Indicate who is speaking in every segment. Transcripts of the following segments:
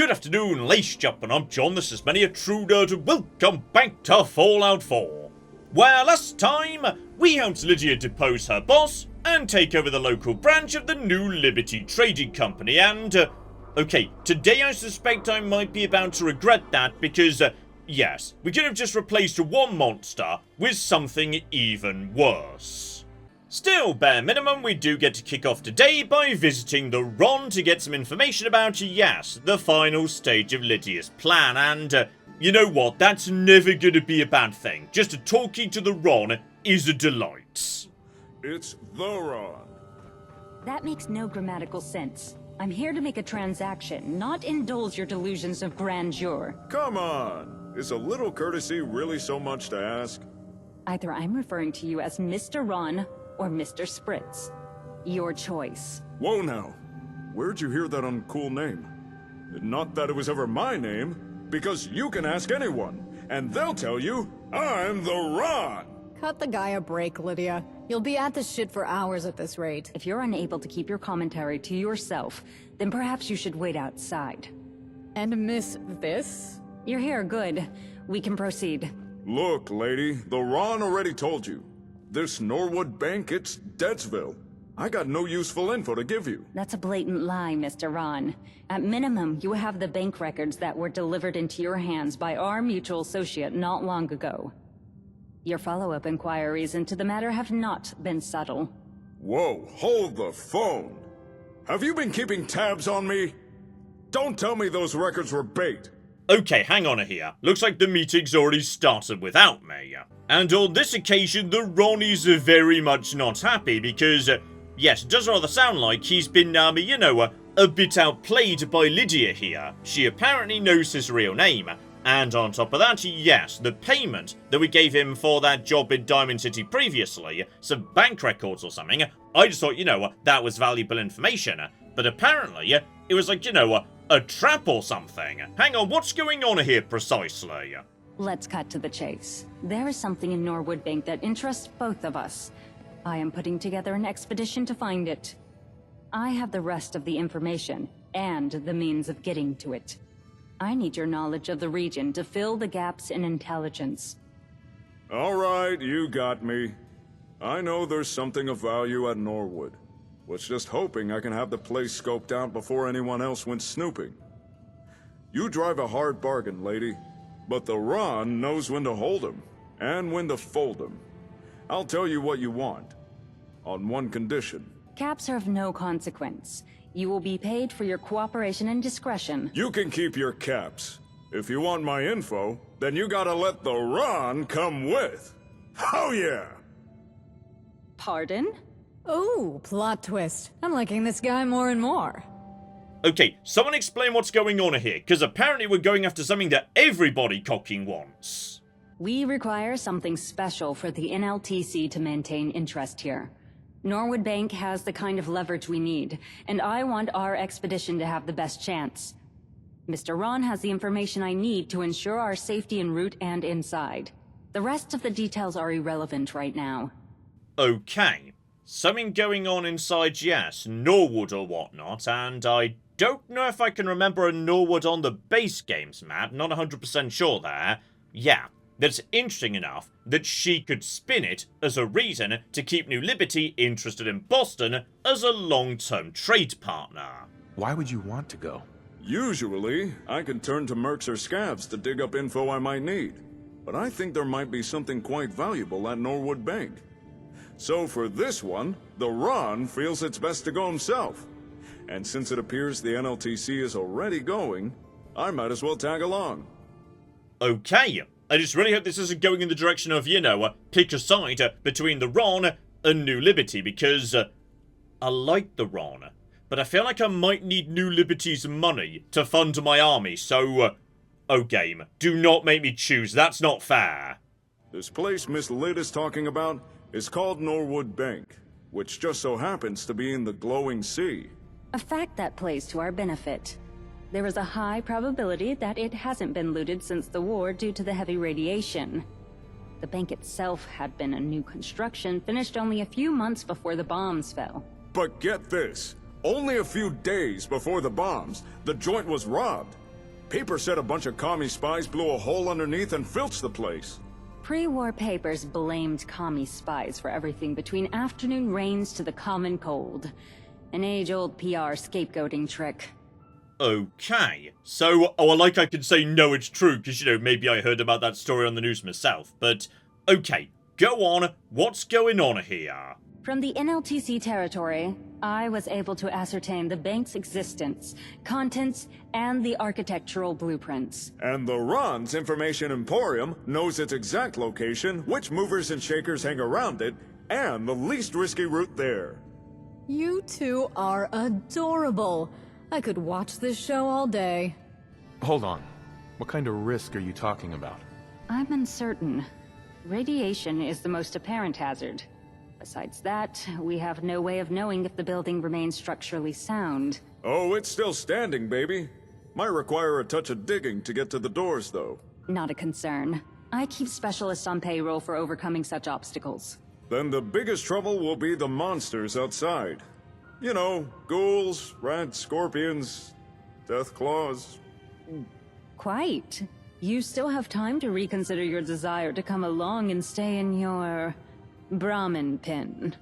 Speaker 1: Good afternoon, ladies and gentlemen, I'm John, this is Many a True Nerd, and welcome back to Fallout 4. Where last time, we helped Lydia depose her boss, and take over the local branch of the New Liberty Trading Company, and, okay, today I suspect I might be about to regret that, because, yes, we could have just replaced one monster with something even worse. Still, bare minimum, we do get to kick off today by visiting the Ron to get some information about, yes, the final stage of Lydia's plan, and, you know what, that's never gonna be a bad thing. Just talking to the Ron is a delight.
Speaker 2: It's the Ron.
Speaker 3: That makes no grammatical sense. I'm here to make a transaction, not indulge your delusions of grandeur.
Speaker 2: Come on! Is a little courtesy really so much to ask?
Speaker 3: Either I'm referring to you as Mr. Ron, or Mr. Spritz. Your choice.
Speaker 2: Whoa now. Where'd you hear that uncool name? Not that it was ever my name, because you can ask anyone, and they'll tell you, I'm the Ron!
Speaker 4: Cut the guy a break, Lydia. You'll be at this shit for hours at this rate.
Speaker 3: If you're unable to keep your commentary to yourself, then perhaps you should wait outside.
Speaker 4: And miss this?
Speaker 3: You're here, good. We can proceed.
Speaker 2: Look, lady, the Ron already told you. This Norwood bank, it's Deadsville. I got no useful info to give you.
Speaker 3: That's a blatant lie, Mr. Ron. At minimum, you have the bank records that were delivered into your hands by our mutual associate not long ago. Your follow-up inquiries into the matter have not been subtle.
Speaker 2: Whoa, hold the phone. Have you been keeping tabs on me? Don't tell me those records were bait.
Speaker 1: Okay, hang on here. Looks like the meeting's already started without me. And on this occasion, the Ron is very much not happy because, yes, it does rather sound like he's been, you know, a bit outplayed by Lydia here. She apparently knows his real name. And on top of that, yes, the payment that we gave him for that job in Diamond City previously, some bank records or something, I just thought, you know, that was valuable information. But apparently, it was like, you know, a trap or something. Hang on, what's going on here precisely?
Speaker 3: Let's cut to the chase. There is something in Norwood Bank that interests both of us. I am putting together an expedition to find it. I have the rest of the information, and the means of getting to it. I need your knowledge of the region to fill the gaps in intelligence.
Speaker 2: All right, you got me. I know there's something of value at Norwood. Was just hoping I can have the place scoped out before anyone else went snooping. You drive a hard bargain, lady, but the Ron knows when to hold 'em, and when to fold 'em. I'll tell you what you want, on one condition.
Speaker 3: Caps are of no consequence. You will be paid for your cooperation and discretion.
Speaker 2: You can keep your caps. If you want my info, then you gotta let the Ron come with. Oh yeah!
Speaker 3: Pardon?
Speaker 4: Ooh, plot twist. I'm liking this guy more and more.
Speaker 1: Okay, someone explain what's going on here, because apparently we're going after something that everybody cocking wants.
Speaker 3: We require something special for the NLTC to maintain interest here. Norwood Bank has the kind of leverage we need, and I want our expedition to have the best chance. Mr. Ron has the information I need to ensure our safety en route and inside. The rest of the details are irrelevant right now.
Speaker 1: Okay, something going on inside, yes, Norwood or whatnot, and I don't know if I can remember a Norwood on the base games map, not 100% sure there. Yeah, that's interesting enough that she could spin it as a reason to keep New Liberty interested in Boston as a long-term trade partner.
Speaker 5: Why would you want to go?
Speaker 2: Usually, I can turn to mercs or scavs to dig up info I might need. But I think there might be something quite valuable at Norwood Bank. So for this one, the Ron feels it's best to go himself. And since it appears the NLTC is already going, I might as well tag along.
Speaker 1: Okay, I just really hope this isn't going in the direction of, you know, pick a side between the Ron and New Liberty, because I like the Ron, but I feel like I might need New Liberty's money to fund my army, so, oh game, do not make me choose, that's not fair.
Speaker 2: This place Miss Lyd is talking about is called Norwood Bank, which just so happens to be in the glowing sea.
Speaker 3: A fact that plays to our benefit. There is a high probability that it hasn't been looted since the war due to the heavy radiation. The bank itself had been a new construction, finished only a few months before the bombs fell.
Speaker 2: But get this, only a few days before the bombs, the joint was robbed. Paper said a bunch of commie spies blew a hole underneath and filched the place.
Speaker 3: Pre-war papers blamed commie spies for everything between afternoon rains to the common cold. An age-old PR scapegoating trick.
Speaker 1: Okay. So, like I can say no, it's true, because, you know, maybe I heard about that story on the news myself, but, okay, go on, what's going on here?
Speaker 3: From the NLTC territory, I was able to ascertain the bank's existence, contents, and the architectural blueprints.
Speaker 2: And the Ron's Information Emporium knows its exact location, which movers and shakers hang around it, and the least risky route there.
Speaker 4: You two are adorable. I could watch this show all day.
Speaker 5: Hold on. What kind of risk are you talking about?
Speaker 3: I'm uncertain. Radiation is the most apparent hazard. Besides that, we have no way of knowing if the building remains structurally sound.
Speaker 2: Oh, it's still standing, baby. Might require a touch of digging to get to the doors, though.
Speaker 3: Not a concern. I keep specialists on payroll for overcoming such obstacles.
Speaker 2: Then the biggest trouble will be the monsters outside. You know, ghouls, rats, scorpions, death claws.
Speaker 3: Quite. You still have time to reconsider your desire to come along and stay in your Brahmin pen.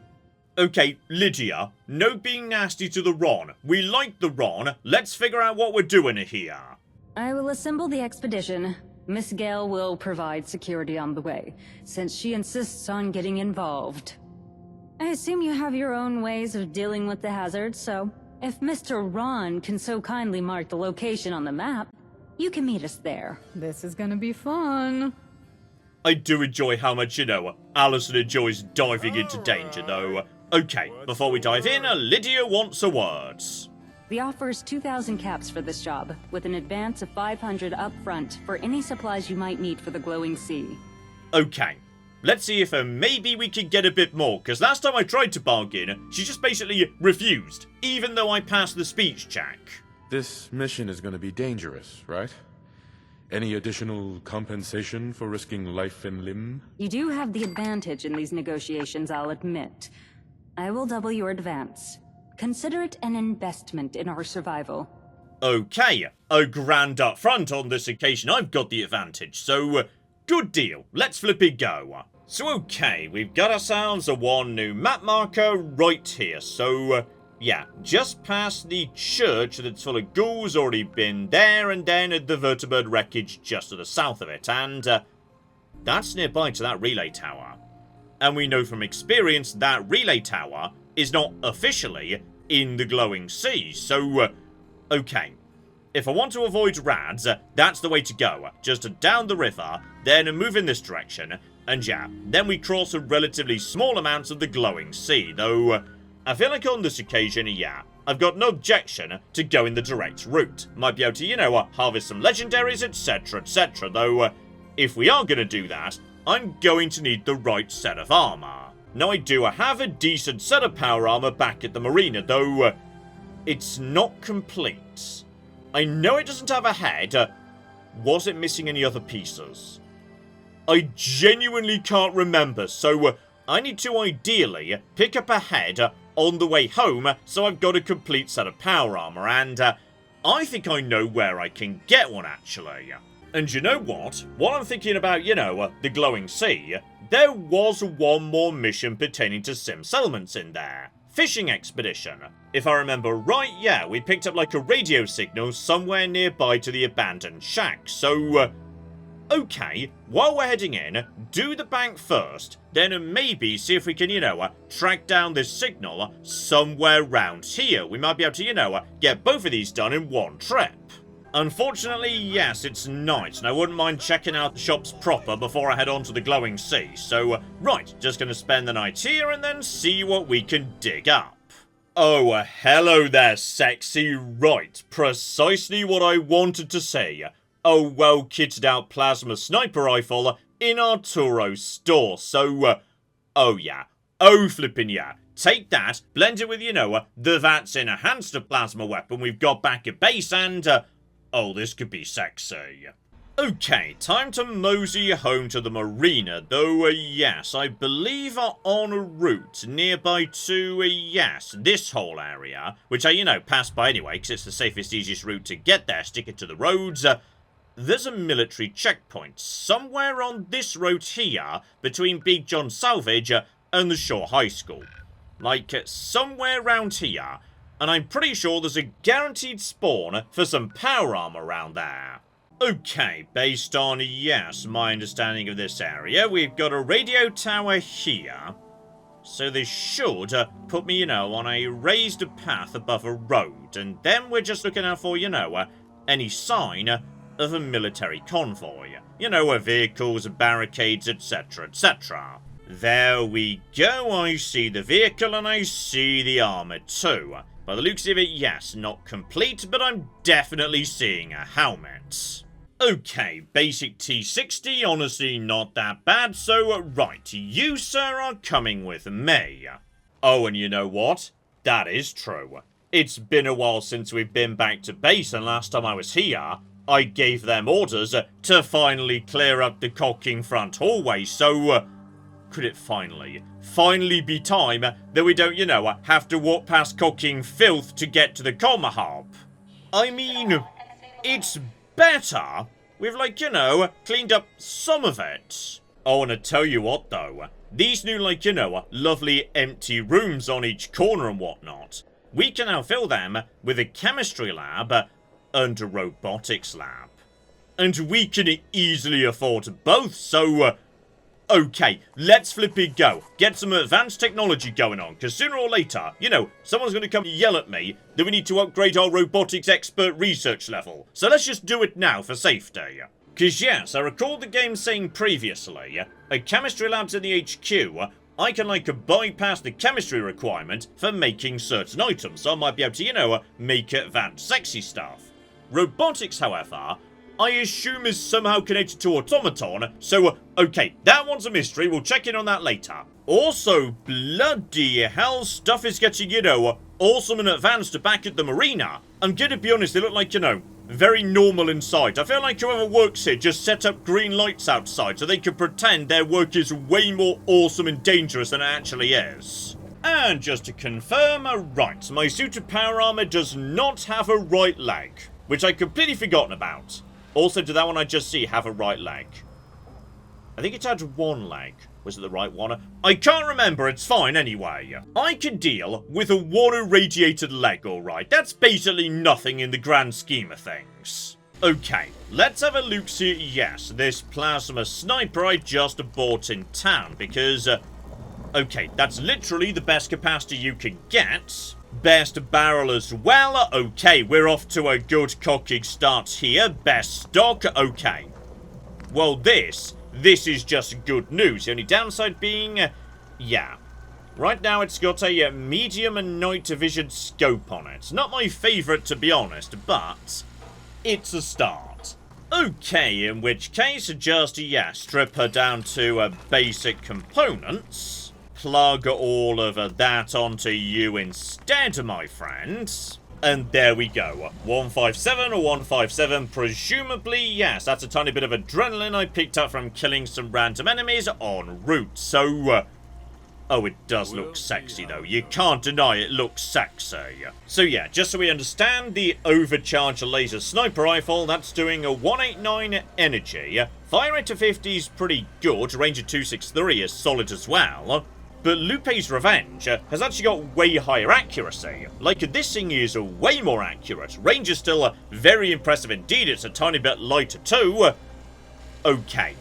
Speaker 1: Okay, Lydia, no being nasty to the Ron. We like the Ron. Let's figure out what we're doing here.
Speaker 3: I will assemble the expedition. Miss Gale will provide security on the way, since she insists on getting involved. I assume you have your own ways of dealing with the hazard, so if Mr. Ron can so kindly mark the location on the map, you can meet us there.
Speaker 4: This is gonna be fun.
Speaker 1: I do enjoy how much, you know, Allison enjoys diving into danger, though. Okay, before we dive in, Lydia wants a word.
Speaker 3: The offer is 2,000 caps for this job, with an advance of 500 up front for any supplies you might need for the glowing sea.
Speaker 1: Okay, let's see if maybe we can get a bit more, because last time I tried to bargain, she just basically refused, even though I passed the speech check.
Speaker 5: This mission is going to be dangerous, right? Any additional compensation for risking life and limb?
Speaker 3: You do have the advantage in these negotiations, I'll admit. I will double your advance. Consider it an investment in our survival.
Speaker 1: Okay, a grand up front on this occasion. I've got the advantage, so good deal. Let's flip it go. So okay, we've got ourselves a one new map marker right here. So yeah, just past the church that's full of ghouls, already been there, and then the vertibird wreckage just to the south of it, and that's nearby to that relay tower. And we know from experience that relay tower is not officially in the glowing sea, so okay. If I want to avoid rads, that's the way to go. Just down the river, then move in this direction, and yeah, then we cross a relatively small amount of the glowing sea, though I feel like on this occasion, yeah, I've got no objection to going the direct route. Might be able to, you know, harvest some legendaries, etc, though if we are going to do that, I'm going to need the right set of armor. Now I do have a decent set of power armor back at the marina, though it's not complete. I know it doesn't have a head. Was it missing any other pieces? I genuinely can't remember, so I need to ideally pick up a head on the way home, so I've got a complete set of power armor, and I think I know where I can get one, actually. And you know what? While I'm thinking about, you know, the glowing sea, there was one more mission pertaining to sim settlements in there. Fishing expedition. If I remember right, yeah, we picked up like a radio signal somewhere nearby to the abandoned shack, so okay, while we're heading in, do the bank first, then maybe see if we can, you know, track down this signal somewhere round here. We might be able to, you know, get both of these done in one trip. Unfortunately, yes, it's night, and I wouldn't mind checking out the shops proper before I head on to the glowing sea. So, right, just gonna spend the night here and then see what we can dig up. Oh, hello there, sexy. Right, precisely what I wanted to say. A well-kitted out plasma sniper rifle in Arturo store. So, oh yeah, oh flippin' yeah. Take that, blend it with, you know, the VATS enhanced plasma weapon we've got back at base, and oh, this could be sexy. Okay, time to mosey home to the marina, though, yes, I believe are on a route nearby to, yes, this whole area, which I, pass by anyway, because it's the safest, easiest route to get there, sticking to the roads. There's a military checkpoint somewhere on this road here, between Big John Salvage and the Shore High School. Like, somewhere around here, and I'm pretty sure there's a guaranteed spawn for some power armor around there. Okay, based on, yes, my understanding of this area, we've got a radio tower here. So this should put me, on a raised path above a road. And then we're just looking out for, any sign of a military convoy. Vehicles, barricades, etc., etc. There we go, I see the vehicle and I see the armor too. By the looks of it, yes, not complete, but I'm definitely seeing a helmet. Okay, basic T60, honestly not that bad, so right, you sir are coming with me. Oh, and you know what? That is true. It's been a while since we've been back to base, and last time I was here, I gave them orders to finally clear up the cocking front hallway, so could it finally be time that we don't, have to walk past cocking filth to get to the comma hub? I mean, it's better. We've, cleaned up some of it. Oh, and I tell you what, though. These new, lovely empty rooms on each corner and whatnot, we can now fill them with a chemistry lab and a robotics lab. And we can easily afford both, so okay, let's flipping go. Get some advanced technology going on, because sooner or later, someone's going to come yell at me that we need to upgrade our robotics expert research level. So let's just do it now for safety. Because yes, I recall the game saying previously, at chemistry labs in the HQ, I can bypass the chemistry requirement for making certain items, so I might be able to, make advanced sexy stuff. Robotics, however, I assume is somehow connected to automaton, so okay, that one's a mystery, we'll check in on that later. Also, bloody hell, stuff is getting, awesome and advanced back at the marina. I'm gonna be honest, they look like, very normal inside. I feel like whoever works here just set up green lights outside so they can pretend their work is way more awesome and dangerous than it actually is. And just to confirm, right, my suit of power armor does not have a right leg, which I'd completely forgotten about. Also, did that one I just see have a right leg? I think it had one leg. Was it the right one? I can't remember, it's fine anyway. I can deal with a water-radiated leg, alright. That's basically nothing in the grand scheme of things. Okay, let's have a look see. Yes, this plasma sniper I just bought in town, because, okay, that's literally the best capacity you can get. Best barrel as well. Okay, we're off to a good cocking start here. Best stock. Okay. Well, this is just good news. The only downside being, yeah. Right now it's got a medium and night vision scope on it. Not my favourite, to be honest, but it's a start. Okay, in which case, just, yeah, strip her down to basic components. Plug all of that onto you instead, my friends. And there we go. 157 or 157, presumably, yes, that's a tiny bit of adrenaline I picked up from killing some random enemies en route. So, oh, it does look sexy, though. You can't deny it looks sexy. So, yeah, just so we understand, the overcharged laser sniper rifle, that's doing a 189 energy. Fire rate of 50 is pretty good. Range of 263 is solid as well. But Lupe's Revenge has actually got way higher accuracy. This thing is way more accurate. Range is still very impressive indeed. It's a tiny bit lighter too. Okay.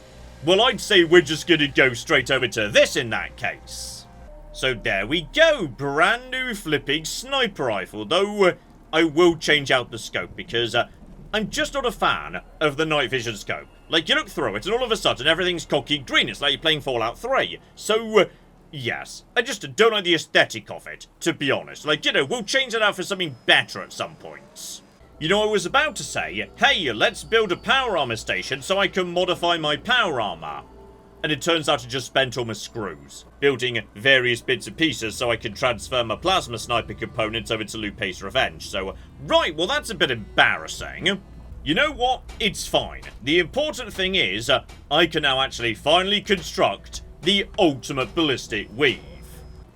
Speaker 1: Well, I'd say we're just gonna go straight over to this in that case. So there we go. Brand new flipping sniper rifle. Though, I will change out the scope because I'm just not a fan of the night vision scope. You look through it and all of a sudden everything's cocky green. It's like you're playing Fallout 3. So, yes, I just don't like the aesthetic of it, to be honest. We'll change it out for something better at some point. I was about to say, hey, let's build a power armor station so I can modify my power armor. And it turns out I just spent all my screws, building various bits and pieces so I can transfer my plasma sniper components over to Lupe's Revenge. So, right, well that's a bit embarrassing. You know what? It's fine. The important thing is, I can now actually finally construct the ultimate ballistic weave.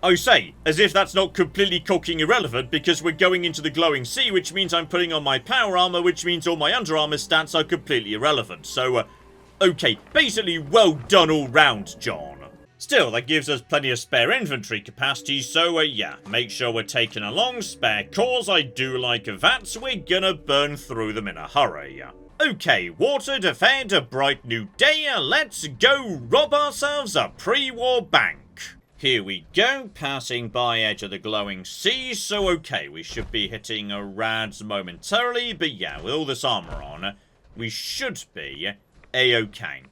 Speaker 1: I say, as if that's not completely cocking irrelevant, because we're going into the glowing sea, which means I'm putting on my power armor, which means all my under armor stats are completely irrelevant. So, okay, basically well done all round, John. Still, that gives us plenty of spare inventory capacity, so yeah, make sure we're taking along spare cores. I do like that, so we're gonna burn through them in a hurry. Okay, watered, fed, a bright new day, let's go rob ourselves a pre-war bank. Here we go, passing by edge of the glowing sea, so okay, we should be hitting a rads momentarily, but yeah, with all this armor on, we should be a-okay.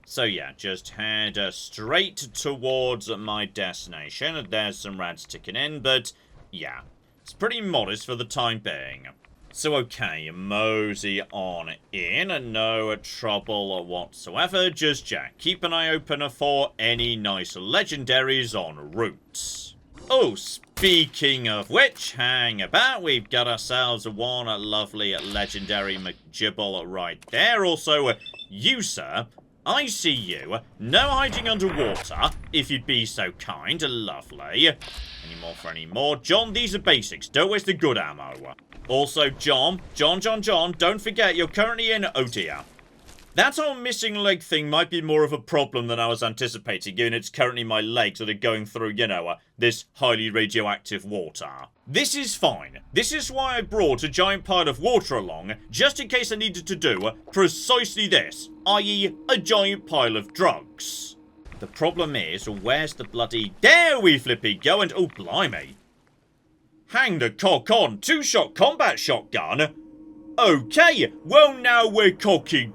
Speaker 1: So yeah, just head straight towards my destination. There's some rads ticking in, but yeah, it's pretty modest for the time being. So okay, mosey on in, no trouble whatsoever, just yeah, keep an eye open for any nice legendaries en route. Oh, speaking of which, hang about, we've got ourselves one lovely legendary McGibble right there. Also, you sir, I see you. No hiding underwater, if you'd be so kind. Lovely. Any more for any more? John, these are basics. Don't waste the good ammo. Also, John, don't forget you're currently in... Oh dear. That whole missing leg thing might be more of a problem than I was anticipating, given it's currently my legs that are going through, you know, this highly radioactive water. This is fine. This is why I brought a giant pile of water along, just in case I needed to do precisely this, i.e. a giant pile of drugs. The problem is, where's the bloody... There we flippy go, and oh blimey. Hang the cock on, two-shot combat shotgun. Okay, well now we're talking.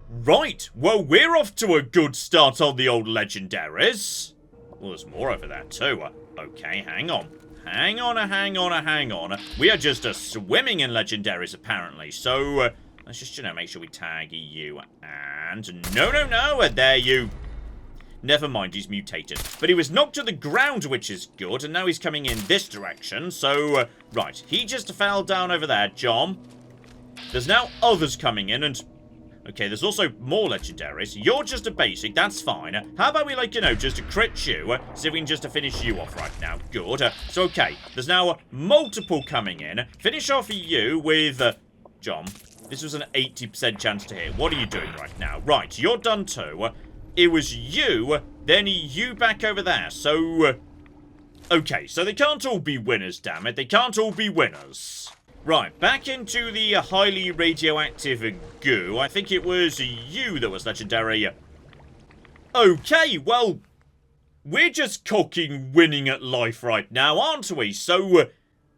Speaker 1: Right, well we're off to a good start on the old legendaries. Well, there's more over there too. Okay, hang on. Hang on. We are just swimming in legendaries apparently, so let's just, you know, make sure we tag you and... No, there you... Never mind, he's mutated. But he was knocked to the ground, which is good, and now he's coming in this direction, so... right, he just fell down over there, John. There's now others coming in, and... okay, there's also more legendaries. You're just a basic, that's fine. How about we, like, you know, just crit you, see if we can just finish you off right now. Good. So, okay, there's now multiple coming in. Finish off you with... John, this was an 80% chance to hit. What are you doing right now? Right, you're done too. It was you, then you back over there, so... okay, so they can't all be winners, damn it. They can't all be winners. Right, back into the highly radioactive goo. I think it was you that was legendary. Okay, well... we're just cocking winning at life right now, aren't we? So,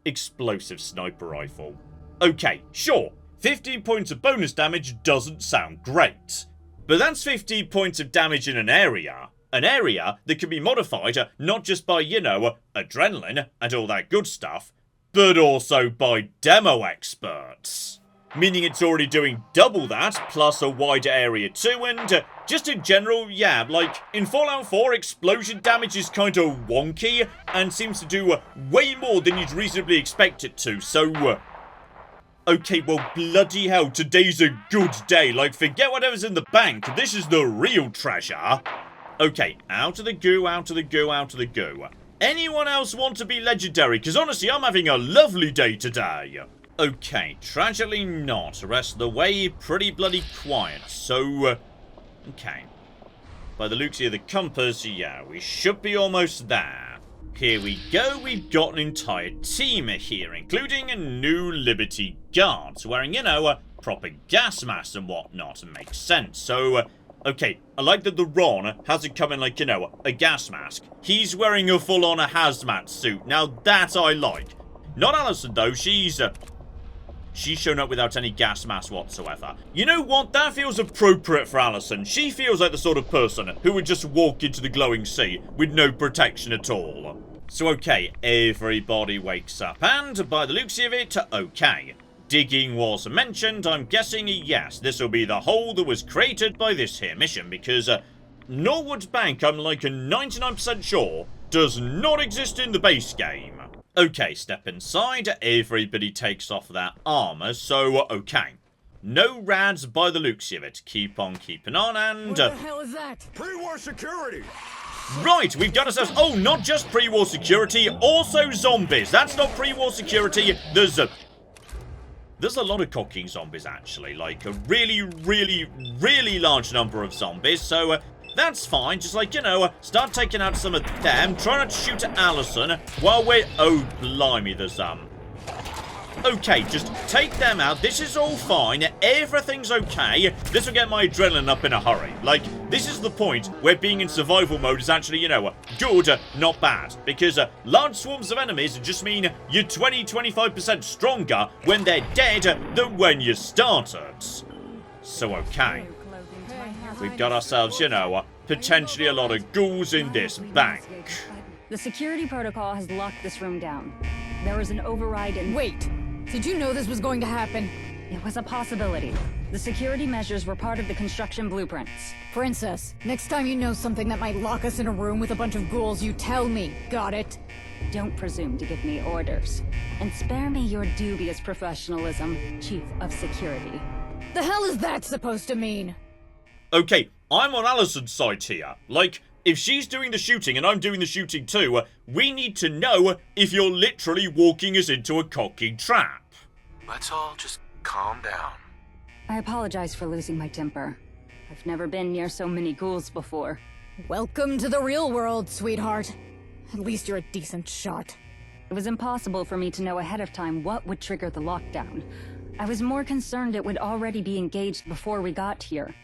Speaker 1: explosive sniper rifle. Okay, sure. 15 points of bonus damage doesn't sound great. But that's 15 points of damage in an area that can be modified not just by, you know, adrenaline and all that good stuff, but also by demo experts. Meaning it's already doing double that, plus a wider area too, and just in general, yeah, like, in Fallout 4, explosion damage is kind of wonky, and seems to do way more than you'd reasonably expect it to, so... okay, well, bloody hell, today's a good day. Like, forget whatever's in the bank. This is the real treasure. Okay, out of the goo. Anyone else want to be legendary? Because honestly, I'm having a lovely day today. Okay, tragically not. Rest of the way, pretty bloody quiet. So, okay. By the looks of the compass, yeah, we should be almost there. Here we go, we've got an entire team here, including a new Liberty Guards, wearing, you know, a proper gas mask and whatnot, makes sense. So, okay, I like that the Ron hasn't come in like, you know, a gas mask. He's wearing a full-on hazmat suit. Now, that I like. Not Allison, though, she's shown up without any gas mask whatsoever. You know what? That feels appropriate for Allison. She feels like the sort of person who would just walk into the glowing sea with no protection at all. So okay, everybody wakes up, and by the looks of it, okay. Digging was mentioned. I'm guessing, yes, this will be the hole that was created by this here mission, because Norwood Bank, I'm like 99% sure, does not exist in the base game. Okay, step inside. Everybody takes off their armor, so okay. No rads by the looks of it. Keep on keeping on, and...
Speaker 4: What the hell is that?
Speaker 2: Pre-war security!
Speaker 1: Right, we've got ourselves... Oh, not just pre-war security, also zombies. That's not pre-war security. There's a lot of cocking zombies, actually. Like, a really, really, really large number of zombies. So, that's fine. Just, like, you know, start taking out some of them. Try not to shoot at Allison while we're... Oh, blimey, there's, Okay, just take them out. This is all fine. Everything's okay. This will get my adrenaline up in a hurry. Like, this is the point where being in survival mode is actually, you know, good, not bad. Because large swarms of enemies just mean you're 20-25% stronger when they're dead than when you started. So, okay. We've got ourselves, you know, potentially a lot of ghouls in this bank.
Speaker 3: The security protocol has locked this room down. There was an override and...
Speaker 4: Wait, did you know this was going to happen?
Speaker 3: It was a possibility. The security measures were part of the construction blueprints.
Speaker 4: Princess, next time you know something that might lock us in a room with a bunch of ghouls, you tell me. Got it?
Speaker 3: Don't presume to give me orders. And spare me your dubious professionalism, Chief of Security.
Speaker 4: The hell is that supposed to mean?
Speaker 1: Okay, I'm on Allison's side here. Like, if she's doing the shooting and I'm doing the shooting too, we need to know if you're literally walking us into a cocking trap.
Speaker 5: Let's all just calm down.
Speaker 3: I apologize for losing my temper. I've never been near so many ghouls before.
Speaker 4: Welcome to the real world, sweetheart. At least you're a decent shot.
Speaker 3: It was impossible for me to know ahead of time what would trigger the lockdown. I was more concerned it would already be engaged before we got here.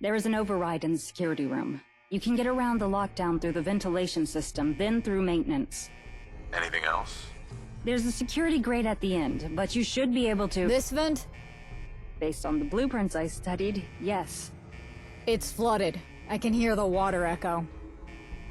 Speaker 3: There is an override in the security room. You can get around the lockdown through the ventilation system, then through maintenance.
Speaker 5: Anything else?
Speaker 3: There's a security grate at the end, but you should be able to...
Speaker 4: This vent?
Speaker 3: Based on the blueprints I studied, yes.
Speaker 4: It's flooded. I can hear the water echo.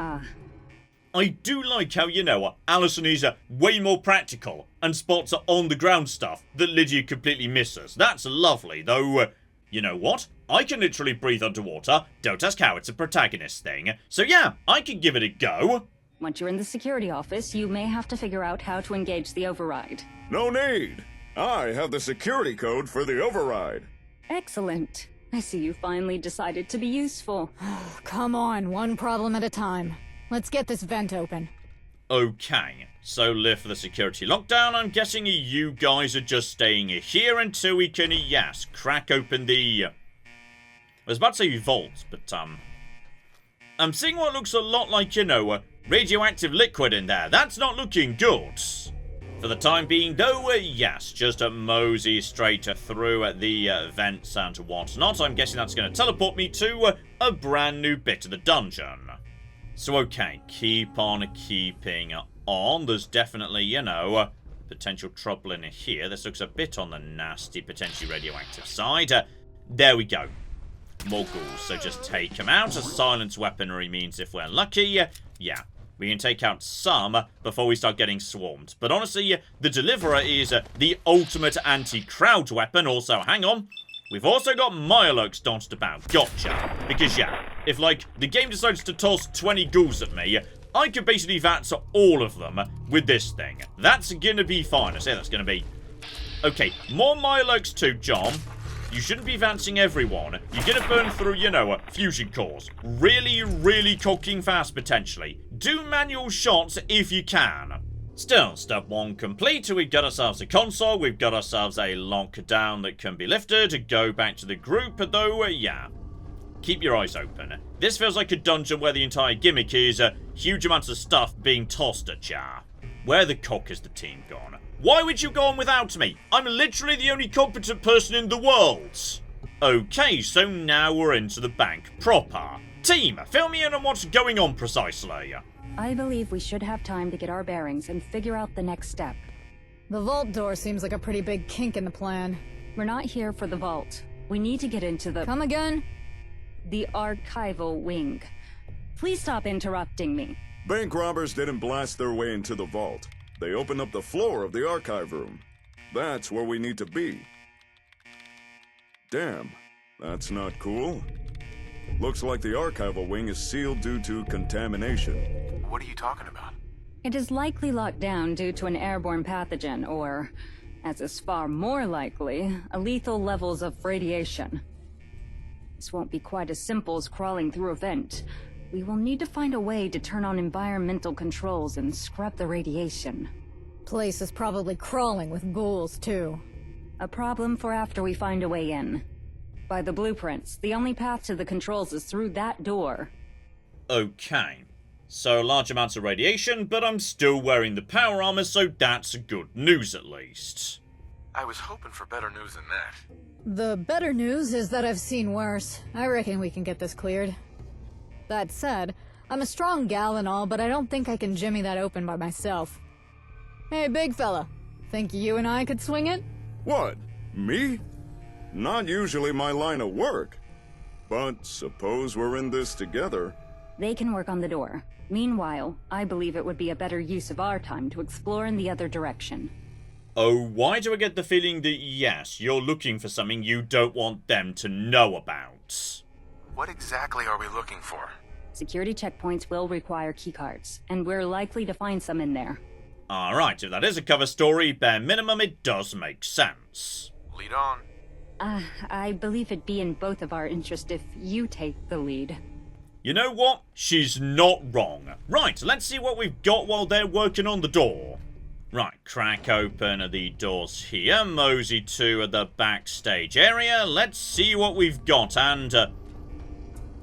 Speaker 1: I do like how, you know, Allison is way more practical and spots on-the-ground stuff that Lydia completely misses. That's lovely, though, you know what? I can literally breathe underwater. Don't ask how, it's a protagonist thing. So yeah, I can give it a go.
Speaker 3: Once you're in the security office, you may have to figure out how to engage the override.
Speaker 2: No need! I have the security code for the override.
Speaker 3: Excellent. I see you finally decided to be useful.
Speaker 4: Come on, one problem at a time. Let's get this vent open.
Speaker 1: Okay, so lift the security lockdown. I'm guessing you guys are just staying here until we can, yes, crack open the... I was about to say vault, but, I'm seeing what looks a lot like, you know, radioactive liquid in there. That's not looking good. For the time being, though, yes, just a mosey straight through the vents and whatnot. I'm guessing that's going to teleport me to a brand new bit of the dungeon. So, okay, keep on keeping on. There's definitely, you know, potential trouble in here. This looks a bit on the nasty, potentially radioactive side. There we go. More ghouls, so just take them out. A silence weaponry means if we're lucky, yeah, we can take out some before we start getting swarmed. But honestly, the Deliverer is the ultimate anti-crowd weapon. Also, hang on, we've also got Mirelurks dodged about. Gotcha. Because, yeah, if, like, the game decides to toss 20 ghouls at me, I could basically VATS all of them with this thing. That's gonna be fine. I say that's gonna be... Okay, more Mirelurks too, John. You shouldn't be advancing everyone. You're gonna burn through, you know, fusion cores. Really, really cocking fast, potentially. Do manual shots if you can. Still, step 1 complete. We've got ourselves a console. We've got ourselves a lockdown that can be lifted. Go back to the group, though, yeah. Keep your eyes open. This feels like a dungeon where the entire gimmick is huge amounts of stuff being tossed at ya. Where the cock has the team gone? Why would you go on without me? I'm literally the only competent person in the world. Okay, so now we're into the bank proper. Team, fill me in on what's going on precisely.
Speaker 3: I believe we should have time to get our bearings and figure out the next step.
Speaker 4: The vault door seems like a pretty big kink in the plan.
Speaker 3: We're not here for the vault. We need to get into the...
Speaker 4: Come again?
Speaker 3: The archival wing. Please stop interrupting me.
Speaker 2: Bank robbers didn't blast their way into the vault. They opened up the floor of the archive room. That's where we need to be. Damn, that's not cool. Looks like the archival wing is sealed due to contamination.
Speaker 5: What are you talking about?
Speaker 3: It is likely locked down due to an airborne pathogen, or, as is far more likely, a lethal levels of radiation. This won't be quite as simple as crawling through a vent. We will need to find a way to turn on environmental controls and scrub the radiation.
Speaker 4: Place is probably crawling with ghouls, too.
Speaker 3: A problem for after we find a way in. By the blueprints, the only path to the controls is through that door.
Speaker 1: Okay. So large amounts of radiation, but I'm still wearing the power armor, so that's good news at least.
Speaker 5: I was hoping for better news than that.
Speaker 4: The better news is that I've seen worse. I reckon we can get this cleared. That said, I'm a strong gal and all, but I don't think I can jimmy that open by myself. Hey, big fella. Think you and I could swing it?
Speaker 2: What? Me? Not usually my line of work. But suppose we're in this together.
Speaker 3: They can work on the door. Meanwhile, I believe it would be a better use of our time to explore in the other direction.
Speaker 1: Oh, why do I get the feeling that, yes, you're looking for something you don't want them to know about?
Speaker 5: What exactly are we looking for?
Speaker 3: Security checkpoints will require keycards, and we're likely to find some in there.
Speaker 1: Alright, if that is a cover story, bare minimum it does make sense.
Speaker 5: Lead on.
Speaker 3: I believe it'd be in both of our interests if you take the lead.
Speaker 1: You know what? She's not wrong. Right, let's see what we've got while they're working on the door. Right, crack open the doors here, mosey to the backstage area. Let's see what we've got, and...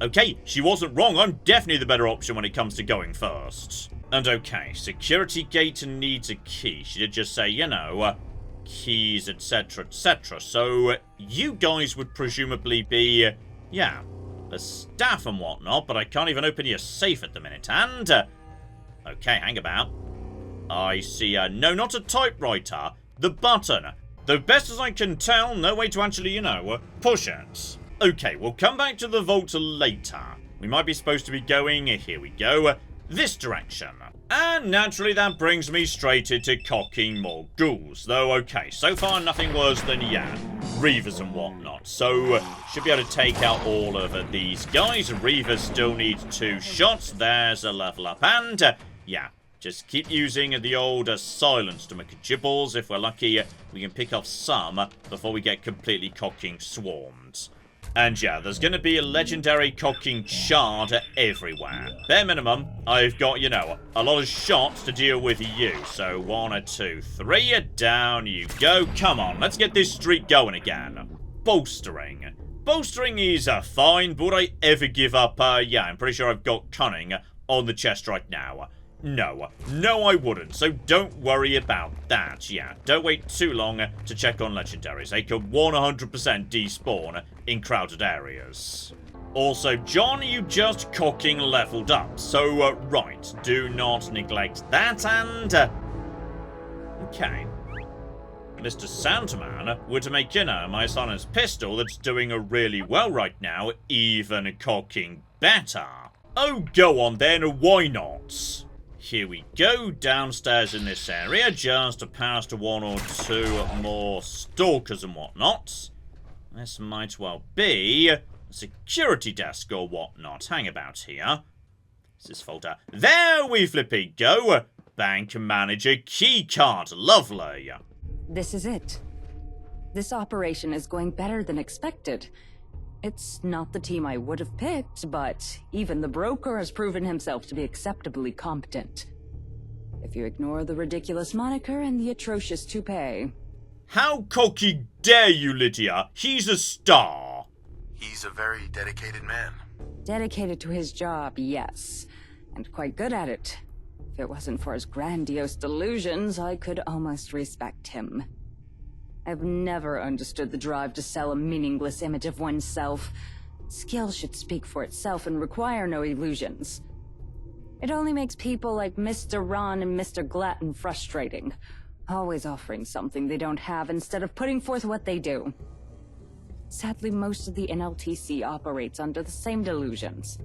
Speaker 1: okay, she wasn't wrong. I'm definitely the better option when it comes to going first. And okay, security gate needs a key. She did just say, you know, keys, etc., etc. So, you guys would presumably be, yeah, the staff and whatnot, but I can't even open your safe at the minute. And, okay, hang about. I see, no, not a typewriter. The button. Though best as I can tell, no way to actually, you know, push it. Okay, we'll come back to the vault later. We might be supposed to be going, here we go, this direction. And naturally that brings me straight into cocking more ghouls. Though, okay, so far nothing worse than, yeah, Reavers and whatnot. So, should be able to take out all of these guys. Reavers still need 2 shots. There's a level up. And, yeah, just keep using the old silence to make gibbles. If we're lucky, we can pick off some before we get completely cocking swarmed. And yeah, there's going to be a legendary cocking shard everywhere. Bare minimum, I've got, you know, a lot of shots to deal with you. So 1, 2, 3, down you go. Come on, let's get this streak going again. Bolstering. Bolstering is fine, but would I ever give up? Yeah, I'm pretty sure I've got cunning on the chest right now. No, I wouldn't, so don't worry about that. Yeah, don't wait too long to check on legendaries. They can 100% despawn in crowded areas. Also, John, you just cocking leveled up, so, right, do not neglect that, and, okay. Mr. Sandman would make, you know, my son's pistol that's doing really well right now, even cocking better. Oh, go on then, why not? Here we go, downstairs in this area, just past 1 or 2 more stalkers and whatnot. This might well be a security desk or whatnot. Hang about here. Is this folder? There we flippy go! Bank manager keycard, lovely.
Speaker 3: This is it. This operation is going better than expected. It's not the team I would have picked, but even the broker has proven himself to be acceptably competent. If you ignore the ridiculous moniker and the atrocious toupee.
Speaker 1: How cocky dare you, Lydia? He's a star.
Speaker 5: He's a very dedicated man.
Speaker 3: Dedicated to his job, yes. And quite good at it. If it wasn't for his grandiose delusions, I could almost respect him. I've never understood the drive to sell a meaningless image of oneself. Skill should speak for itself and require no illusions. It only makes people like Mr. Ron and Mr. Glatton frustrating, always offering something they don't have instead of putting forth what they do. Sadly, most of the NLTC operates under the same delusions.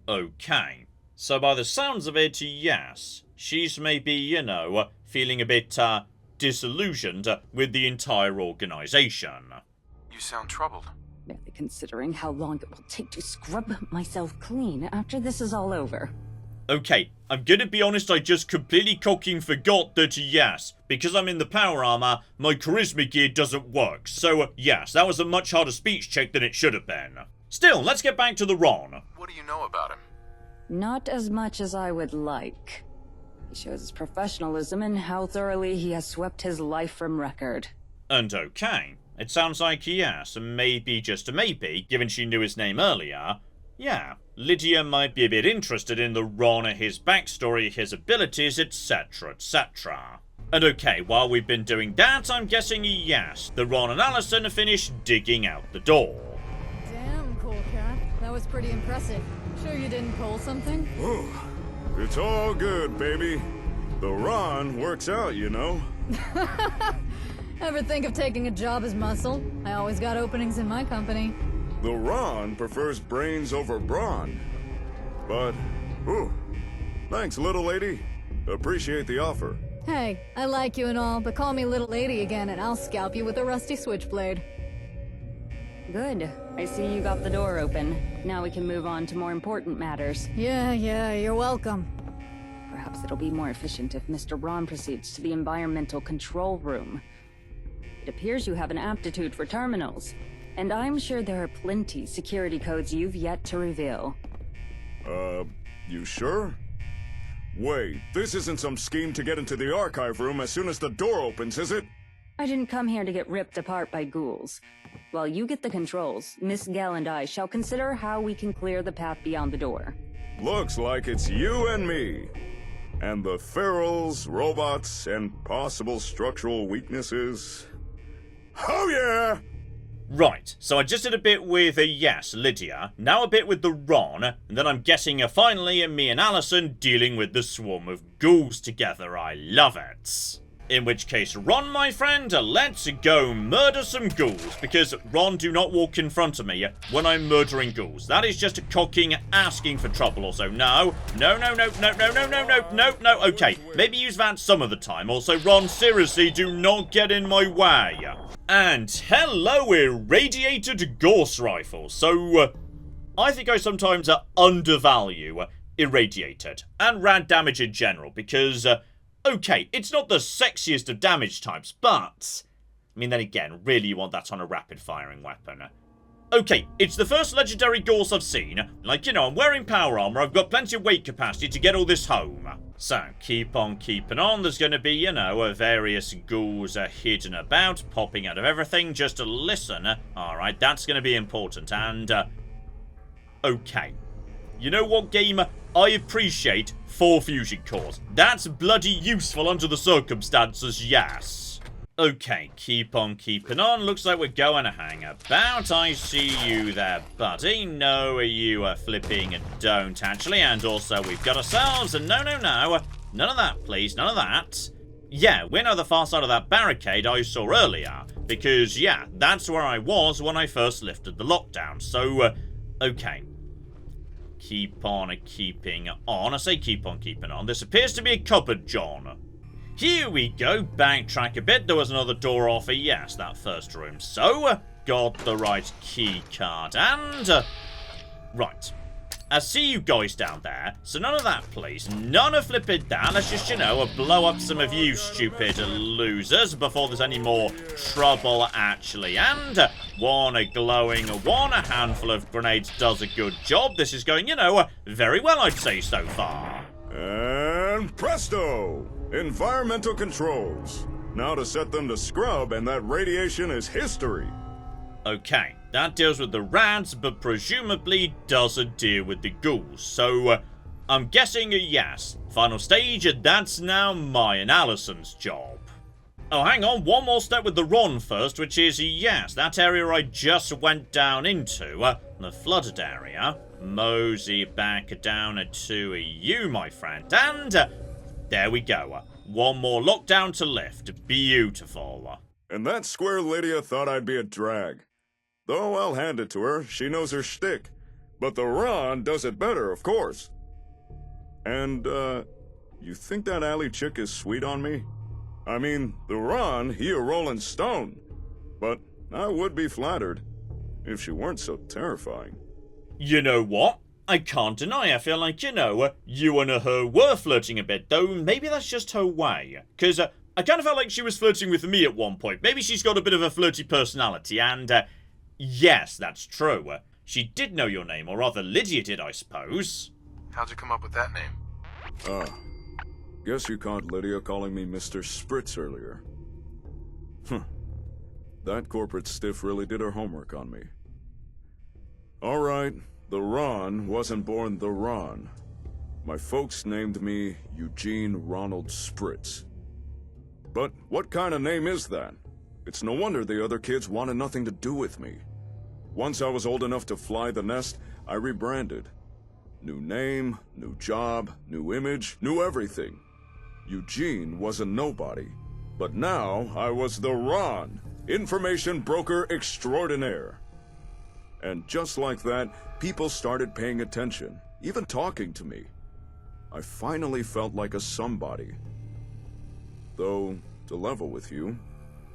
Speaker 1: Okay, so by the sounds of it, yes, she's maybe, you know, feeling a bit, disillusioned with the entire organization.
Speaker 5: You sound troubled.
Speaker 3: Merely considering how long it will take to scrub myself clean after this is all over.
Speaker 1: Okay, I'm gonna be honest, I just completely fucking forgot that yes, because I'm in the power armor, my charisma gear doesn't work. So yes, that was a much harder speech check than it should have been. Still, let's get back to the Ron.
Speaker 5: What do you know about him?
Speaker 3: Not as much as I would like. He shows his professionalism and how thoroughly he has swept his life from record.
Speaker 1: And okay, it sounds like yes, maybe just a maybe, given she knew his name earlier. Yeah, Lydia might be a bit interested in the Ron, his backstory, his abilities, etc, etc. And okay, while we've been doing that, I'm guessing yes, the Ron and Allison have finished digging out the door.
Speaker 4: Damn, cool cat. That was pretty impressive. Sure you didn't pull something?
Speaker 2: Whew. It's all good, baby. The Ron works out, you know.
Speaker 4: Ever think of taking a job as muscle? I always got openings in my company.
Speaker 2: The Ron prefers brains over brawn. But, whew. Thanks, little lady. Appreciate the offer.
Speaker 4: Hey, I like you and all, but call me little lady again and I'll scalp you with a rusty switchblade.
Speaker 3: Good. I see you got the door open. Now we can move on to more important matters.
Speaker 4: Yeah, you're welcome.
Speaker 3: Perhaps it'll be more efficient if Mr. Ron proceeds to the environmental control room. It appears you have an aptitude for terminals, and I'm sure there are plenty security codes you've yet to reveal.
Speaker 2: You sure? Wait, this isn't some scheme to get into the archive room as soon as the door opens, is it?
Speaker 3: I didn't come here to get ripped apart by ghouls. While you get the controls, Miss Gell and I shall consider how we can clear the path beyond the door.
Speaker 2: Looks like it's you and me. And the ferals, robots, and possible structural weaknesses. Oh yeah!
Speaker 1: Right, so I just did a bit with yes, Lydia, now a bit with the Ron, and then I'm guessing finally me and Allison dealing with the swarm of ghouls together. I love it. In which case, Ron, my friend, let's go murder some ghouls, because Ron, do not walk in front of me when I'm murdering ghouls. That is just a cocking, asking for trouble. Also, no, okay, maybe use that some of the time. Also, Ron, seriously, do not get in my way. And hello, irradiated Gauss rifle. So, I think I sometimes undervalue irradiated and rad damage in general, because okay, it's not the sexiest of damage types, but I mean, then again, really you want that on a rapid-firing weapon. Okay, it's the first legendary Gauss I've seen. Like, you know, I'm wearing power armor, I've got plenty of weight capacity to get all this home. So, keep on keeping on. There's going to be, you know, various ghouls hidden about, popping out of everything, just to listen. Alright, that's going to be important, and okay. You know what, game? I appreciate 4 fusion cores. That's bloody useful under the circumstances, yes. Okay, keep on keeping on. Looks like we're going to hang about. I see you there, buddy. No, you flipping don't, actually. And also, we've got ourselves a no. None of that, please. None of that. Yeah, we're now the far side of that barricade I saw earlier. Because, yeah, that's where I was when I first lifted the lockdown. So, okay. Keep on keeping on. I say keep on keeping on. This appears to be a cupboard, John. Here we go. Backtrack a bit. There was another door off. Yes, that first room. So, got the right key card. And, right. I see you guys down there. So none of that, please. None of flipping that. Let's just, you know, blow up some of you stupid losers before there's any more trouble, actually. And one handful of grenades does a good job. This is going, you know, very well, I'd say so far.
Speaker 2: And presto! Environmental controls. Now to set them to scrub, and that radiation is history.
Speaker 1: Okay, that deals with the rads, but presumably doesn't deal with the ghouls. So, I'm guessing yes. Final stage, that's now my and Allison's job. Oh, hang on, one more step with the Ron first, which is, yes, that area I just went down into, the flooded area. Mosey back down to you, my friend, and there we go. One more lockdown to lift. Beautiful.
Speaker 2: And that square Lydia thought I'd be a drag. Though I'll hand it to her, she knows her shtick. But the Ron does it better, of course. And, you think that alley chick is sweet on me? I mean, the Ron, he a rolling stone. But I would be flattered, if she weren't so terrifying.
Speaker 1: You know what? I can't deny I feel like, you and her were flirting a bit, though maybe that's just her way. Because I kind of felt like she was flirting with me at one point. Maybe she's got a bit of a flirty personality, and yes, that's true. She did know your name, or rather Lydia did, I suppose.
Speaker 5: How'd you come up with that name?
Speaker 2: Guess you caught Lydia calling me Mr. Spritz earlier. That corporate stiff really did her homework on me. Alright, the Ron wasn't born the Ron. My folks named me Eugene Ronald Spritz. But what kind of name is that? It's no wonder the other kids wanted nothing to do with me. Once I was old enough to fly the nest, I rebranded. New name, new job, new image, new everything. Eugene was a nobody. But now I was the Ron, information broker extraordinaire. And just like that, people started paying attention, even talking to me. I finally felt like a somebody. Though, to level with you,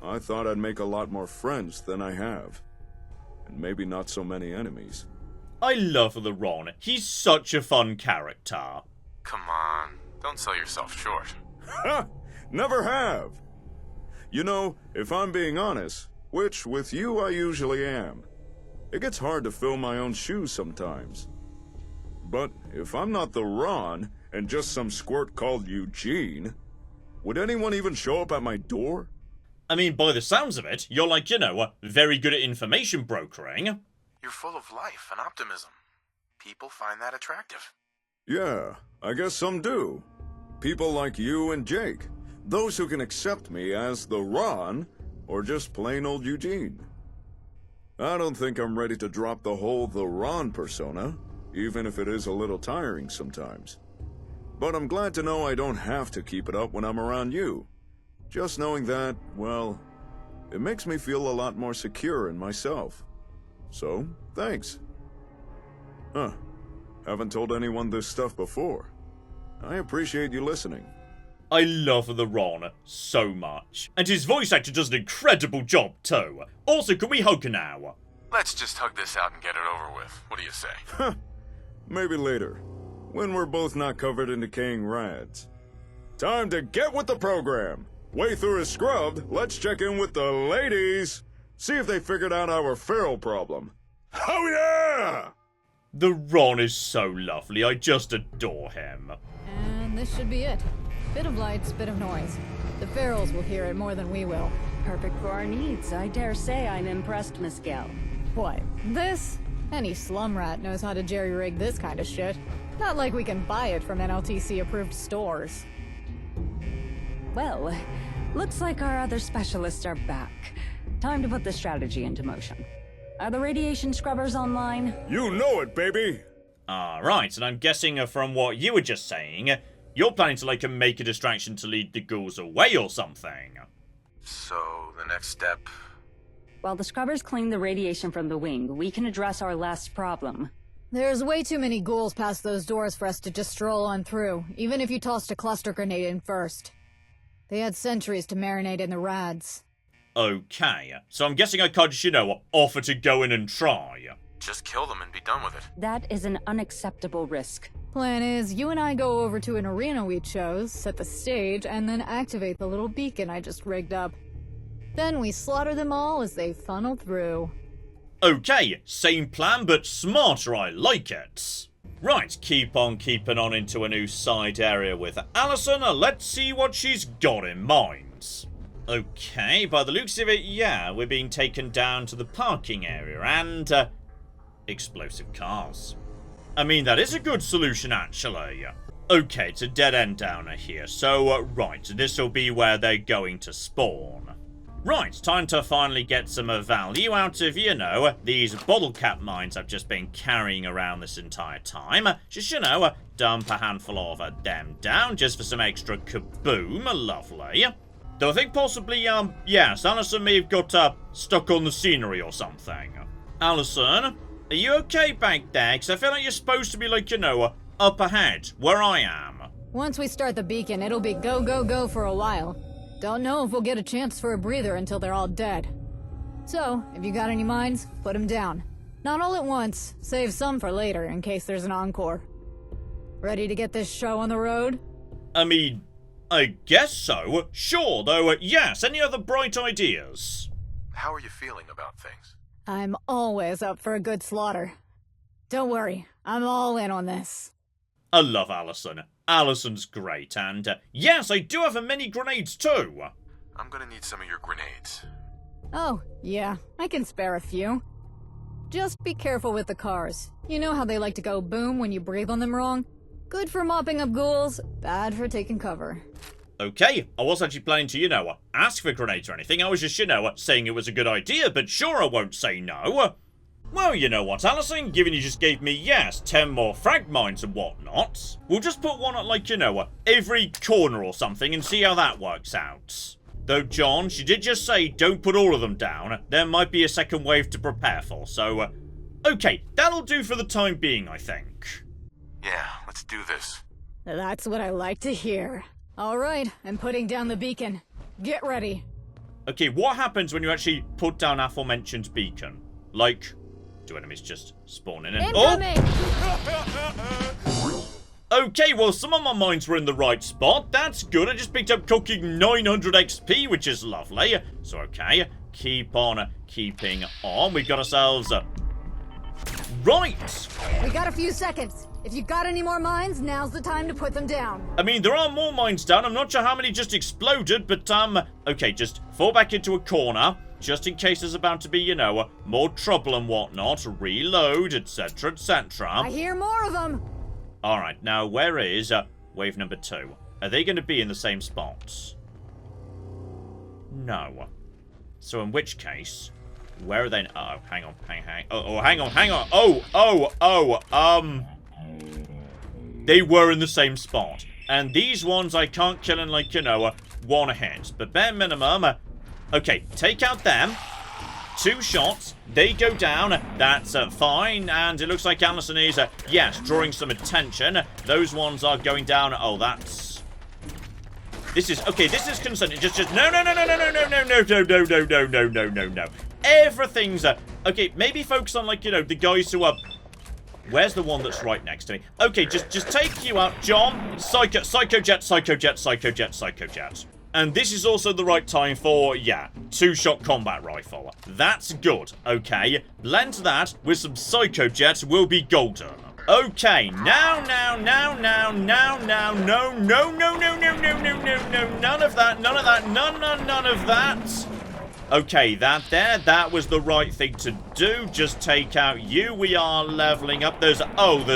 Speaker 2: I thought I'd make a lot more friends than I have. And maybe not so many enemies.
Speaker 1: I love the Ron. He's such a fun character.
Speaker 5: Come on, don't sell yourself short.
Speaker 2: Ha! Never have! You know, if I'm being honest, which with you I usually am, it gets hard to fill my own shoes sometimes. But if I'm not the Ron, and just some squirt called Eugene, would anyone even show up at my door?
Speaker 1: I mean, by the sounds of it, you're like, very good at information brokering.
Speaker 5: You're full of life and optimism. People find that attractive.
Speaker 2: Yeah, I guess some do. People like you and Jake. Those who can accept me as the Ron, or just plain old Eugene. I don't think I'm ready to drop the whole the Ron persona, even if it is a little tiring sometimes. But I'm glad to know I don't have to keep it up when I'm around you. Just knowing that, well, it makes me feel a lot more secure in myself. So, thanks. Haven't told anyone this stuff before. I appreciate you listening.
Speaker 1: I love the Ron so much. And his voice actor does an incredible job too. Also, can we hug now?
Speaker 5: Let's just hug this out and get it over with. What do you say?
Speaker 2: Maybe later, when we're both not covered in decaying rads. Time to get with the program. Way through is scrubbed, let's check in with the ladies. See if they figured out our feral problem. Oh yeah!
Speaker 1: The Ron is so lovely, I just adore him.
Speaker 4: And this should be it. Bit of lights, bit of noise. The ferals will hear it more than we will.
Speaker 3: Perfect for our needs. I dare say I'm impressed, Miss Gale.
Speaker 4: What? This? Any slum rat knows how to jerry-rig this kind of shit. Not like we can buy it from NLTC-approved stores.
Speaker 3: Well, looks like our other specialists are back. Time to put the strategy into motion. Are the radiation scrubbers online?
Speaker 2: You know it, baby!
Speaker 1: Alright, and I'm guessing from what you were just saying, you're planning to, make a distraction to lead the ghouls away or something.
Speaker 5: So, the next step?
Speaker 3: While the scrubbers clean the radiation from the wing, we can address our last problem.
Speaker 4: There's way too many ghouls past those doors for us to just stroll on through, even if you tossed a cluster grenade in first. They had sentries to marinate in the rads.
Speaker 1: Okay, so I'm guessing I can't just, offer to go in and try.
Speaker 5: Just kill them and be done with it.
Speaker 3: That is an unacceptable risk.
Speaker 4: Plan is, you and I go over to an arena we chose, set the stage, and then activate the little beacon I just rigged up. Then we slaughter them all as they funnel through.
Speaker 1: Okay, same plan but smarter, I like it. Right, keep on keeping on into a new side area with Allison. Let's see what she's got in mind. Okay, by the looks of it, yeah, we're being taken down to the parking area and, explosive cars. I mean, that is a good solution, actually. Okay, it's a dead end down here, so, right, this'll be where they're going to spawn. Right, time to finally get some value out of, these bottle cap mines I've just been carrying around this entire time. Just, dump a handful of them down just for some extra kaboom. Lovely. Though I think possibly, yes, Allison may have got, stuck on the scenery or something. Allison, are you okay back there? Because I feel like you're supposed to be, up ahead, where I am.
Speaker 4: Once we start the beacon, it'll be go, go, go for a while. Don't know if we'll get a chance for a breather until they're all dead. So, if you got any mines, put them down. Not all at once. Save some for later, in case there's an encore. Ready to get this show on the road?
Speaker 1: I mean, I guess so. Sure, though, yes, any other bright ideas?
Speaker 5: How are you feeling about things?
Speaker 4: I'm always up for a good slaughter. Don't worry, I'm all in on this.
Speaker 1: I love Allison. Allison's great, and yes, I do have a mini grenades too.
Speaker 5: I'm gonna need some of your grenades.
Speaker 4: Oh, yeah, I can spare a few. Just be careful with the cars. You know how they like to go boom when you breathe on them wrong? Good for mopping up ghouls, bad for taking cover.
Speaker 1: Okay, I wasn't actually planning to, ask for grenades or anything. I was just, saying it was a good idea, but sure I won't say no. Well, you know what, Allison? Given you just gave me, yes, 10 more frag mines and whatnot, we'll just put one at, like, every corner or something and see how that works out. Though, John, she did just say don't put all of them down. There might be a second wave to prepare for, so, okay, that'll do for the time being, I think.
Speaker 5: Yeah, let's do this.
Speaker 4: That's what I like to hear. Alright, I'm putting down the beacon. Get ready.
Speaker 1: Okay, what happens when you actually put down aforementioned beacon? Like, do enemies just spawn in and—
Speaker 4: Incoming!
Speaker 1: Oh! Okay, well, some of my mines were in the right spot. That's good. I just picked up cooking 900 XP, which is lovely. So, okay, keep on keeping on. We've got ourselves— Right!
Speaker 4: We got a few seconds. If you got any more mines, now's the time to put them down.
Speaker 1: I mean, there are more mines down. I'm not sure how many just exploded, but, okay, just fall back into a corner, just in case there's about to be, more trouble and whatnot. Reload, etc., etc.
Speaker 4: I hear more of them.
Speaker 1: Alright, now, where is, wave number 2? Are they going to be in the same spots? No. So, in which case, where are they? Oh, hang on, hang on. They were in the same spot. And these ones I can't kill in, like, one hit. But bare minimum, okay, take out them. 2 shots. They go down. That's fine. And it looks like Allison is, yes, drawing some attention. Those ones are going down. Oh, that's... This is... Okay, this is concerning. Just... No. Everything's... Okay, maybe focus on, like, the guys who are... Where's the one that's right next to me? Okay, just take you out, John. Psychojet. And this is also the right time for, yeah, 2-shot combat rifle. That's good, okay? Blend that with some Psychojet, we'll be golden. Okay, now, no, none of that. Okay, that was the right thing to do. Just take out you. We are leveling up. There's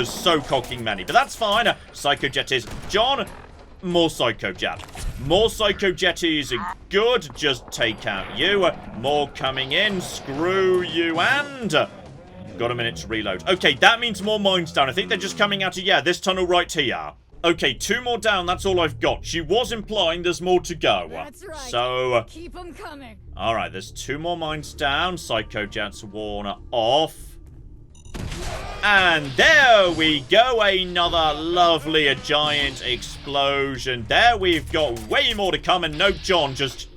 Speaker 1: so cocking many, but that's fine. Psychojet is John. More Psychojet. More Psychojet is good. Just take out you. More coming in. Screw you and... Got a minute to reload. Okay, that means more mines down. I think they're just coming out of, yeah, this tunnel right here. Okay, 2 more down. That's all I've got. She was implying there's more to go.
Speaker 4: That's right.
Speaker 1: So...
Speaker 4: keep them coming.
Speaker 1: Alright, there's 2 more mines down. Psychojet's worn off. And there we go. Another lovely giant explosion. There we've got way more to come. And no, John, just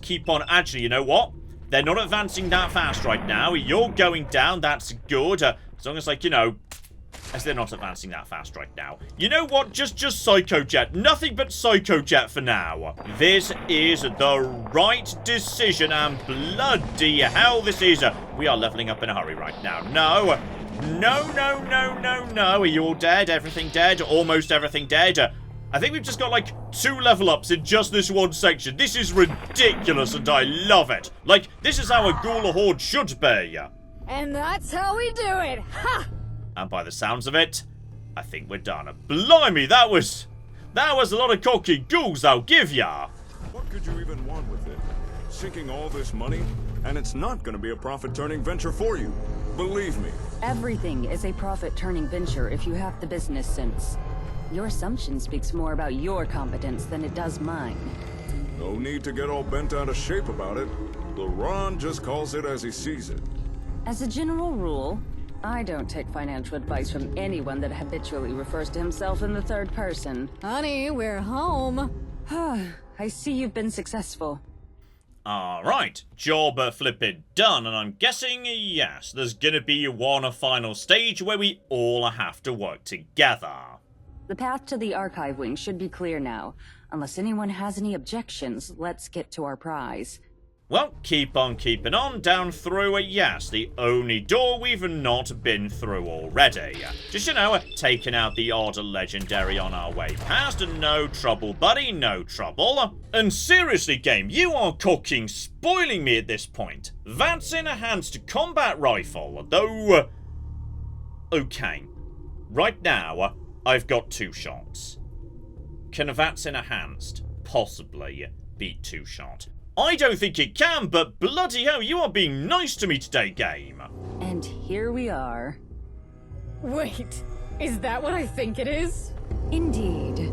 Speaker 1: keep on. Actually, you know what? They're not advancing that fast right now. You're going down. That's good. As long as, like, as they're not advancing that fast right now. You know what? Just Psychojet. Nothing but Psychojet for now. This is the right decision, and bloody hell this is. We are leveling up in a hurry right now. No. Are you all dead? Everything dead? Almost everything dead? I think we've just got, like, 2 level ups in just this one section. This is ridiculous, and I love it. Like, this is how a ghoul horde should be.
Speaker 4: And that's how we do it. Ha!
Speaker 1: And by the sounds of it, I think we're done. Blimey, that was a lot of cocky ghouls, I'll give ya.
Speaker 2: What could you even want with it? Sinking all this money, and it's not going to be a profit-turning venture for you. Believe me.
Speaker 3: Everything is a profit-turning venture if you have the business sense. Your assumption speaks more about your competence than it does mine.
Speaker 2: No need to get all bent out of shape about it. LeRon just calls it as he sees it.
Speaker 3: As a general rule, I don't take financial advice from anyone that habitually refers to himself in the third person.
Speaker 4: Honey, we're home.
Speaker 3: I see you've been successful.
Speaker 1: Alright, job flippin' done, and I'm guessing, yes, there's gonna be one final stage where we all have to work together.
Speaker 3: The path to the archive wing should be clear now. Unless anyone has any objections, let's get to our prize.
Speaker 1: Well, keep on keeping on down through, yes, the only door we've not been through already. Just, taking out the odd legendary on our way past, and no trouble, buddy, no trouble. And seriously, game, you are cooking, spoiling me at this point. That's in a hands-to combat rifle, though... Okay, right now, I've got 2 shots. Can that's in a hands possibly be 2-shot? I don't think it can, but bloody hell, you are being nice to me today, game.
Speaker 3: And here we are.
Speaker 4: Wait, is that what I think it is?
Speaker 3: Indeed.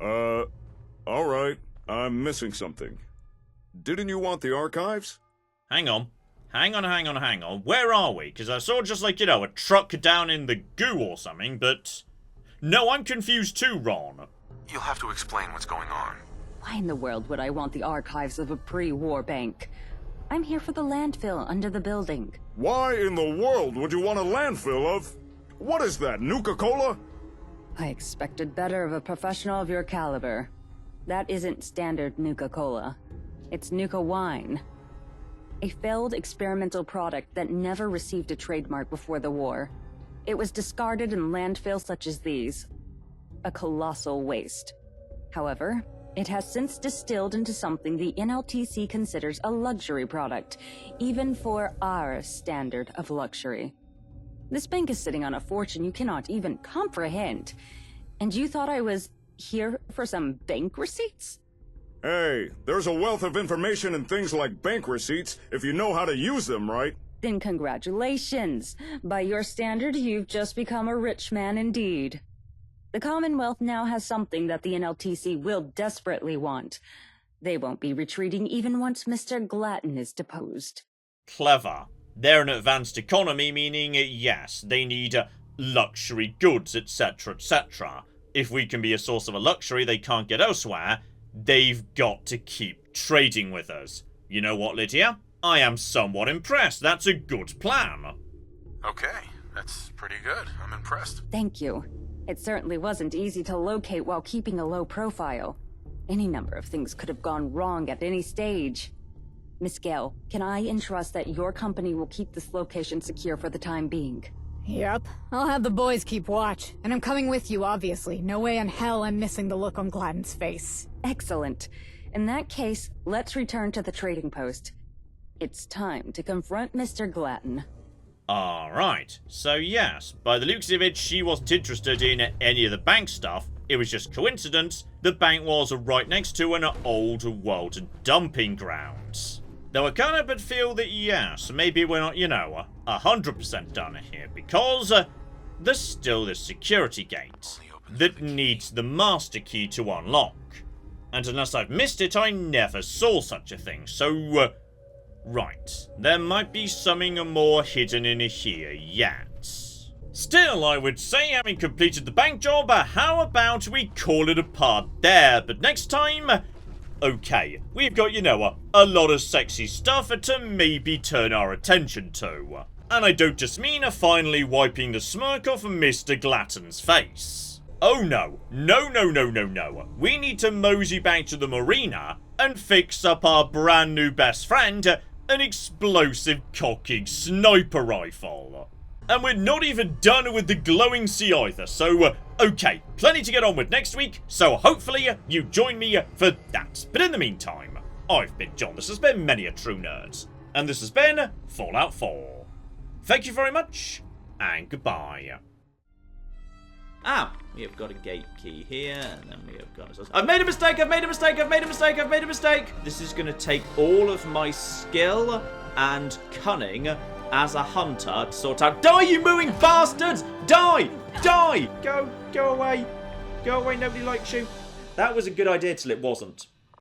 Speaker 2: Alright. I'm missing something. Didn't you want the archives?
Speaker 1: Hang on. Hang on. Where are we? Because I saw just like, a truck down in the goo or something, but... No, I'm confused too, Ron.
Speaker 5: You'll have to explain what's going on.
Speaker 3: Why in the world would I want the archives of a pre-war bank? I'm here for the landfill under the building.
Speaker 2: Why in the world would you want a landfill of... What is that, Nuka-Cola?
Speaker 3: I expected better of a professional of your caliber. That isn't standard Nuka-Cola. It's Nuka wine. A failed experimental product that never received a trademark before the war. It was discarded in landfills such as these. A colossal waste. However, it has since distilled into something the NLTC considers a luxury product, even for our standard of luxury. This bank is sitting on a fortune you cannot even comprehend. And you thought I was here for some bank receipts?
Speaker 2: Hey, there's a wealth of information in things like bank receipts if you know how to use them, right?
Speaker 3: Then congratulations. By your standard, you've just become a rich man indeed. The Commonwealth now has something that the NLTC will desperately want. They won't be retreating even once Mr. Glatton is deposed.
Speaker 1: Clever. They're an advanced economy, meaning, yes, they need luxury goods, etc., etc. If we can be a source of a luxury they can't get elsewhere, they've got to keep trading with us. You know what, Lydia? I am somewhat impressed. That's a good plan.
Speaker 5: Okay, that's pretty good. I'm impressed.
Speaker 3: Thank you. It certainly wasn't easy to locate while keeping a low profile. Any number of things could have gone wrong at any stage. Miss Gale, can I entrust that your company will keep this location secure for the time being?
Speaker 4: Yep. I'll have the boys keep watch. And I'm coming with you, obviously. No way in hell I'm missing the look on Gladden's face.
Speaker 3: Excellent. In that case, let's return to the trading post. It's time to confront Mr. Glatton.
Speaker 1: Alright, so yes, by the looks of it, she wasn't interested in any of the bank stuff. It was just coincidence the bank was right next to an old world dumping grounds. Though I can't but feel that yes, maybe we're not, 100% done here, because there's still this security gate that needs the master key to unlock. And unless I've missed it, I never saw such a thing, so... Right, there might be something more hidden in here yet. Still, I would say, having completed the bank job, how about we call it a part there? But next time, okay, we've got, a lot of sexy stuff to maybe turn our attention to. And I don't just mean finally wiping the smirk off Mr. Glatton's face. Oh no, no. We need to mosey back to the marina and fix up our brand new best friend, an explosive cocking sniper rifle. And we're not even done with the glowing sea either, so okay, plenty to get on with next week, so hopefully you join me for that. But in the meantime, I've been John, this has been Many a True Nerd, and this has been Fallout 4. Thank you very much, and goodbye.
Speaker 6: We have got a gate key here, and then we have got... I've made a mistake! This is going to take all of my skill and cunning as a hunter to sort out... Die, you mooing bastards! Die! Go away, nobody likes you. That was a good idea till it wasn't.